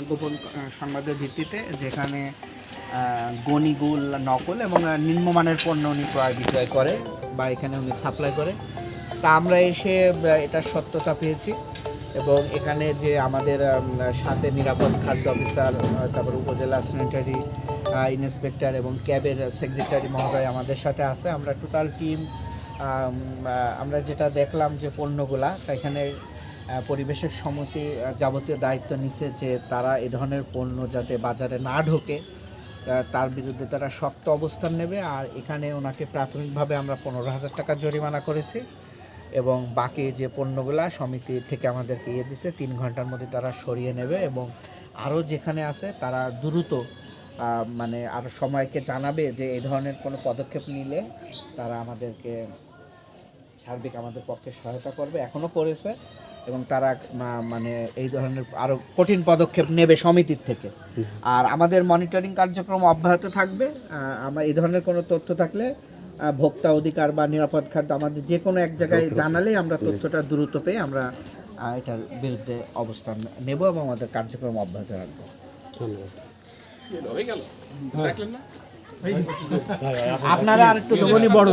গোপন সংবাদের ভিত্তিতে যেখানে গনিগুল নকল এবং নিম্নমানের পণ্য উনি ক্রয় বিক্রয় করে বা এখানে উনি সাপ্লাই করে, তা আমরা এসে এটার সত্যতা পেয়েছি এবং এখানে যে আমাদের সাথে নিরাপদ খাদ্য অফিসার, তারপর উপজেলা স্যানিটারি ইন্সপেক্টর এবং ক্যাবের সেক্রেটারি মহোদয় আমাদের সাথে আছে। আমরা টোটাল টিম আমরা যেটা দেখলাম যে পণ্যগুলা এখানে পরিবেশের সমিতি যাবতীয় দায়িত্ব নিছে যে তারা এ ধরনের পণ্য যাতে বাজারে না ঢোকে তার বিরুদ্ধে তারা শক্ত অবস্থান নেবে। আর এখানে ওনাকে প্রাথমিকভাবে আমরা 15,000 টাকা জরিমানা করেছি এবং বাকি যে পণ্যগুলা সমিতি থেকে আমাদেরকে দিছে 3 ঘন্টার মধ্যে তারা সরিয়ে নেবে এবং আরও যেখানে আছে তারা দ্রুত মানে আরও সময়কে জানাবে যে এই ধরনের কোনো পদক্ষেপ নিলে তারা আমাদেরকে সার্বিক আমাদের পক্ষে সহায়তা করবে, এখনও করেছে এবং তারা মানে এই ধরনের আরও কঠিন পদক্ষেপ নেবে সমিতির থেকে। আর আমাদের মনিটরিং কার্যক্রম অব্যাহত থাকবে। আমরা এই ধরনের কোনো তথ্য থাকলে ভোক্তা অধিকার বা নিরাপদ খাদ্য আমাদের যে কোনো এক জায়গায় জানালেই আমরা তথ্যটা দ্রুত পেয়ে আমরা এটার বিরুদ্ধে অবস্থান নেব এবং আমাদের কার্যক্রম অব্যাহত রাখবো। আপনারা আর একটু বড়